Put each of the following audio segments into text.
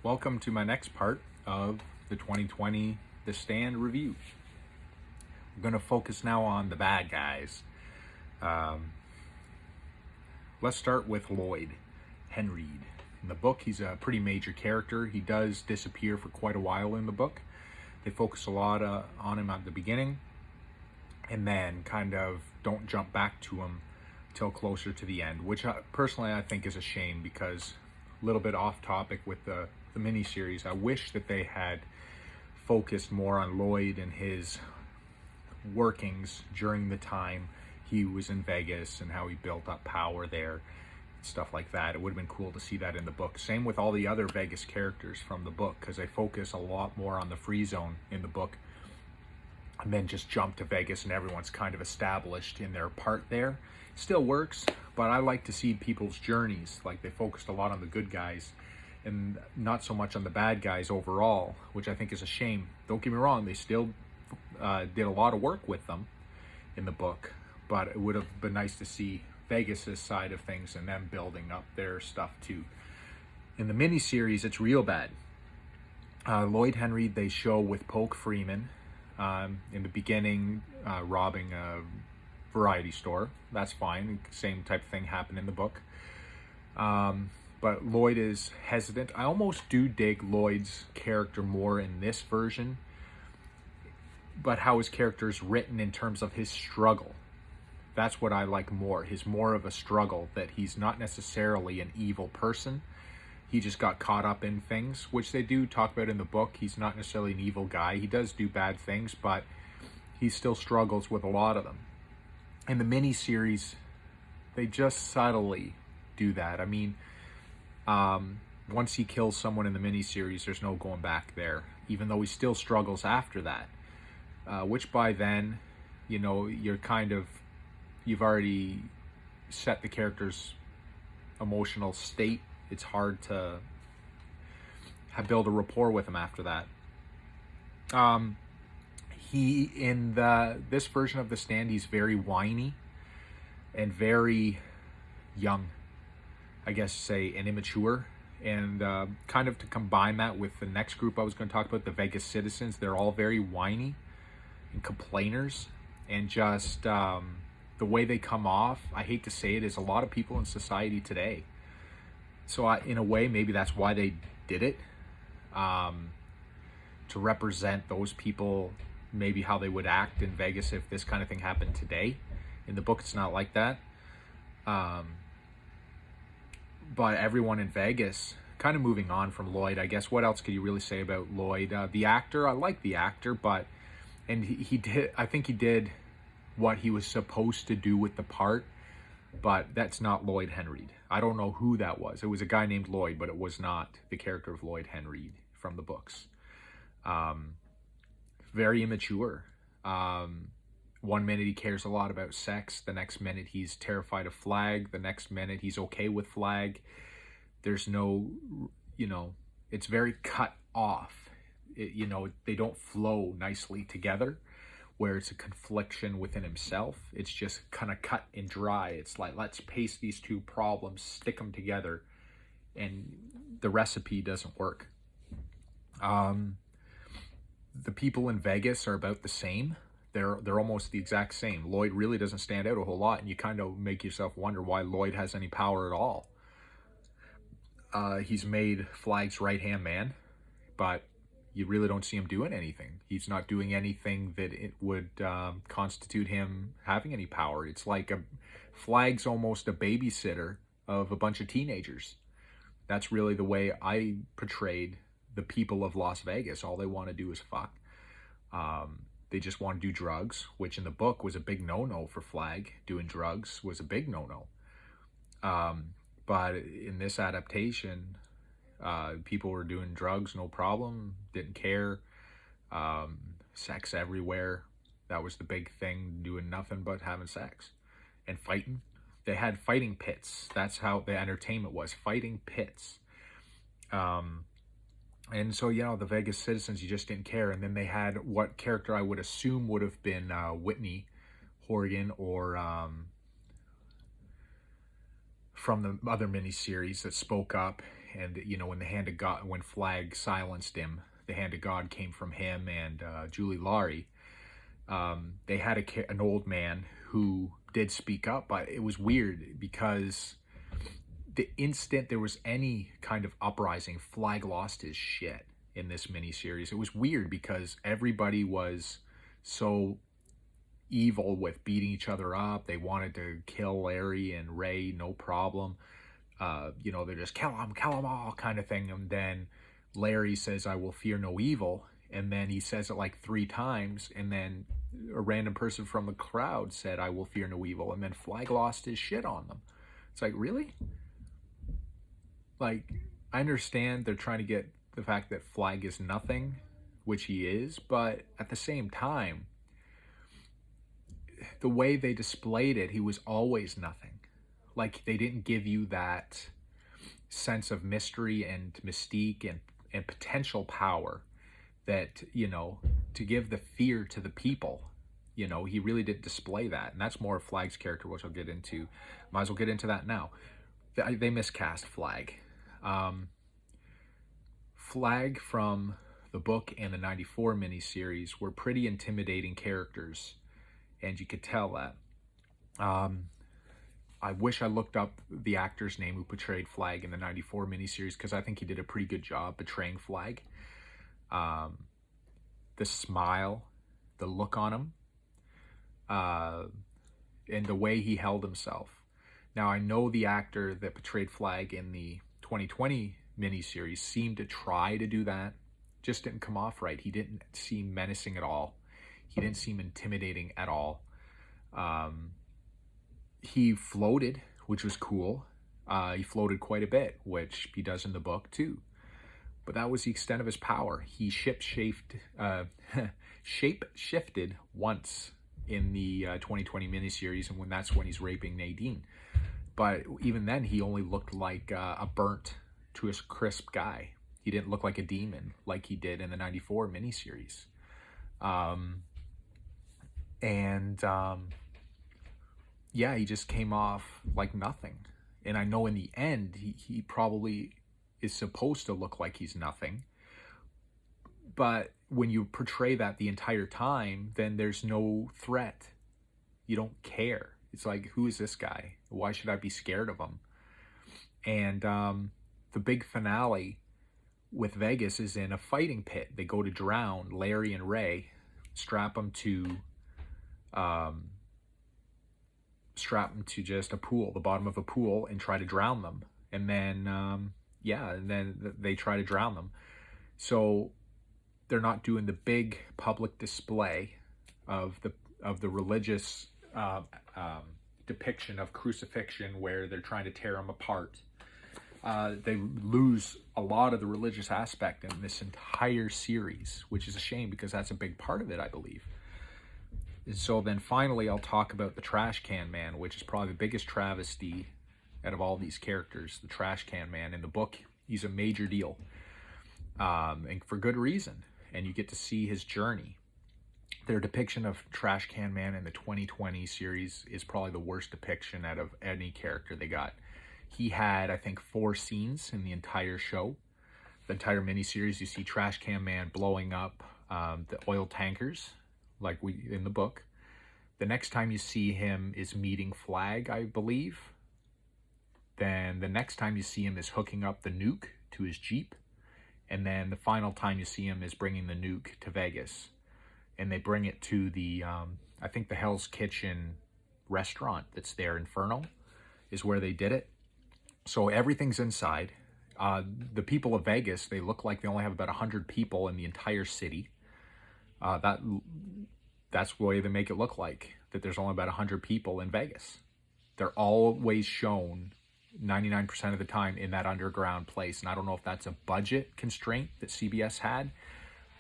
Welcome to my next part of the 2020 The Stand review. I'm going to focus now on the bad guys. Let's start with Lloyd Henreid. In the book, he's a pretty major character. He does disappear for quite a while in the book. They focus a lot on him at the beginning and then kind of don't jump back to him till closer to the end, which personally I think is a shame because a little bit off topic with the miniseries. I wish that they had focused more on Lloyd and his workings during the time he was in Vegas and how he built up power there, stuff like that. It would have been cool to see that in the book. Same with all the other Vegas characters from the book, because they focus a lot more on the free zone in the book and then just jump to Vegas and everyone's kind of established in their part there. Still works, but I like to see people's journeys. Like, they focused a lot on the good guys and not so much on the bad guys overall, which I think is a shame. Don't get me wrong, they still did a lot of work with them in the book, but it would have been nice to see Vegas's side of things and them building up their stuff too. In the miniseries, it's real bad. Lloyd Henreid, they show with Polk Freeman in the beginning, robbing a variety store. That's fine. Same type of thing happened in the book. But Lloyd is hesitant. I almost do dig Lloyd's character more in this version, but how his character is written in terms of his struggle. That's what I like more. His more of a struggle, that he's not necessarily an evil person. He just got caught up in things, which they do talk about in the book. He's not necessarily an evil guy. He does do bad things, but he still struggles with a lot of them. In the miniseries, they just subtly do that. I mean, once he kills someone in the miniseries, there's no going back there, even though he still struggles after that. Which by then, you know, you've already set the character's emotional state. It's hard to build a rapport with him after that. He, in this version of The Stand, he's very whiny and very young, I guess say, and immature. And kind of to combine that with the next group I was going to talk about, the Vegas citizens, they're all very whiny and complainers, and just the way they come off, I hate to say it, is a lot of people in society today. So in a way, maybe that's why they did it, to represent those people, maybe how they would act in Vegas if this kind of thing happened today. In the book, it's not like that. But everyone in Vegas, kind of moving on from Lloyd, I guess, what else could you really say about Lloyd? The actor, I like the actor, and he did, I think he did what he was supposed to do with the part, but that's not Lloyd Henreid. I don't know who that was. It was a guy named Lloyd, but it was not the character of Lloyd Henreid from the books. Very immature. One minute he cares a lot about sex, the next minute he's terrified of Flag, the next minute he's okay with Flag. There's no, it's very cut off. They don't flow nicely together, where it's a confliction within himself. It's just kind of cut and dry. It's like, let's paste these two problems, stick them together, and the recipe doesn't work. The people in Vegas are about the same. They're almost the exact same. Lloyd really doesn't stand out a whole lot, and you kind of make yourself wonder why Lloyd has any power at all. He's made Flag's right-hand man, but you really don't see him doing anything. He's not doing anything that it would constitute him having any power. It's like Flag's almost a babysitter of a bunch of teenagers. That's really the way I portrayed the people of Las Vegas. All they want to do is fuck. They just want to do drugs, which in the book was a big no-no for Flag. Doing drugs was a big no-no. But in this adaptation, people were doing drugs, no problem, didn't care. Sex everywhere. That was the big thing, doing nothing but having sex and fighting. They had fighting pits. That's how the entertainment was, fighting pits. And so, the Vegas citizens, you just didn't care. And then they had what character I would assume would have been Whitney Horgan, or from the other miniseries that spoke up and when the hand of God, when Flag silenced him, the hand of God came from him and Julie Laurie. They had an old man who did speak up, but it was weird because the instant there was any kind of uprising, Flag lost his shit in this miniseries. It was weird because everybody was so evil with beating each other up. They wanted to kill Larry and Ray, no problem. They're just kill them all kind of thing. And then Larry says, "I will fear no evil." And then he says it like 3 times. And then a random person from the crowd said, "I will fear no evil." And then Flag lost his shit on them. It's like, really? Like, I understand they're trying to get the fact that Flag is nothing, which he is, but at the same time, the way they displayed it, he was always nothing. Like, they didn't give you that sense of mystery and mystique and potential power that, to give the fear to the people. He really didn't display that. And that's more of Flag's character, which I'll get into. Might as well get into that now. They miscast Flag. Flag from the book and the 94 miniseries were pretty intimidating characters, and you could tell that. I wish I looked up the actor's name who portrayed Flag in the 94 miniseries, because I think he did a pretty good job portraying Flag. The smile, the look on him, and the way he held himself. Now, I know the actor that portrayed Flag in the 2020 miniseries seemed to try to do that. Just didn't come off right. He didn't seem menacing at all. He didn't seem intimidating at all. He floated, which was cool. He floated quite a bit, which he does in the book too. But that was the extent of his power. He shape-shifted once in the 2020 miniseries, and that's when he's raping Nadine. But even then, he only looked like a burnt to a crisp guy. He didn't look like a demon like he did in the 94 miniseries. Yeah, he just came off like nothing. And I know in the end, he probably is supposed to look like he's nothing. But when you portray that the entire time, then there's no threat. You don't care. It's like, who is this guy? Why should I be scared of him? And the big finale with Vegas is in a fighting pit. They go to drown Larry and Ray, strap them to just a pool, the bottom of a pool, and try to drown them. And then, they try to drown them. So they're not doing the big public display of the religious depiction of crucifixion where they're trying to tear them apart. They lose a lot of the religious aspect in this entire series, which is a shame because that's a big part of it, I believe. And so then finally I'll talk about the Trash Can Man, which is probably the biggest travesty out of all these characters. The Trash Can Man in the book, he's a major deal, and for good reason. And you get to see his journey. Their depiction of Trash Can Man in the 2020 series is probably the worst depiction out of any character they got. He had, I think, 4 scenes in the entire show. The entire miniseries, you see Trash Can Man blowing up the oil tankers, like in the book. The next time you see him is meeting Flag, I believe. Then the next time you see him is hooking up the nuke to his Jeep. And then the final time you see him is bringing the nuke to Vegas. And they bring it to the, I think the Hell's Kitchen restaurant that's there, Inferno, is where they did it. So everything's inside. The people of Vegas, they look like they only have about 100 people in the entire city. That's the way they make it look like, that there's only about 100 people in Vegas. They're always shown 99% of the time in that underground place. And I don't know if that's a budget constraint that CBS had.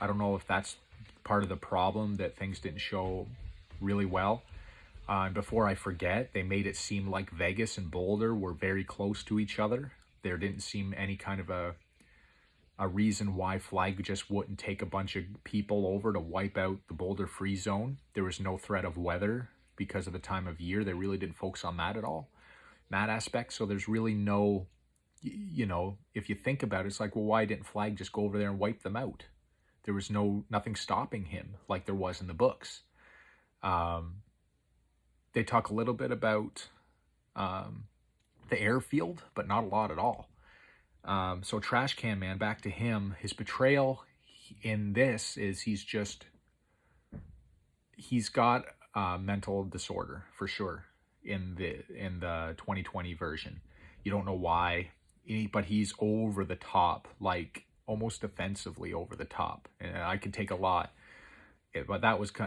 I don't know if that's part of the problem, that things didn't show really well. And before I forget, they made it seem like Vegas and Boulder were very close to each other. There didn't seem any kind of a reason why Flag just wouldn't take a bunch of people over to wipe out the Boulder Free Zone. There was no threat of weather because of the time of year. They really didn't focus on that at all, that aspect. So there's really no you know, if you think about it, it's like, well, why didn't Flag just go over there and wipe them out? There was nothing stopping him like there was in the books. They talk a little bit about the airfield, but not a lot at all. So Trash Can Man, back to him, his betrayal in this is he's got a mental disorder for sure in the 2020 version. You don't know why, but he's over the top, like almost offensively over the top. And I can take a lot, but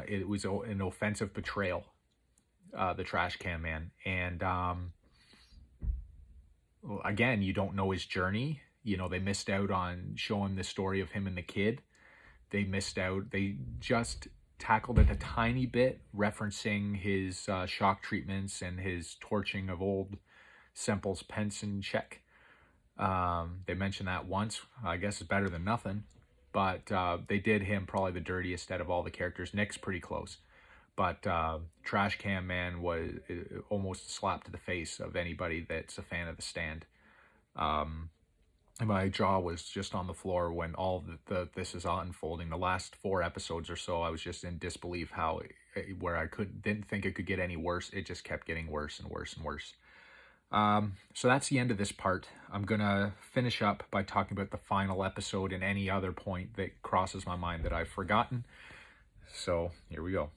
it was an offensive betrayal, the Trash Can Man. And again, you don't know his journey. You know, they missed out on showing the story of him and the kid. They missed out. They just tackled it a tiny bit, referencing his shock treatments and his torching of old Semple's pension check. They mentioned that once. I guess it's better than nothing. But they did him probably the dirtiest out of all the characters. Nick's pretty close. But Trash Can Man was almost a slap to the face of anybody that's a fan of The Stand. And my jaw was just on the floor when all this is unfolding. The last 4 episodes or so, I was just in disbelief where I didn't think it could get any worse. It just kept getting worse and worse and worse. So that's the end of this part. I'm gonna finish up by talking about the final episode and any other point that crosses my mind that I've forgotten. So here we go.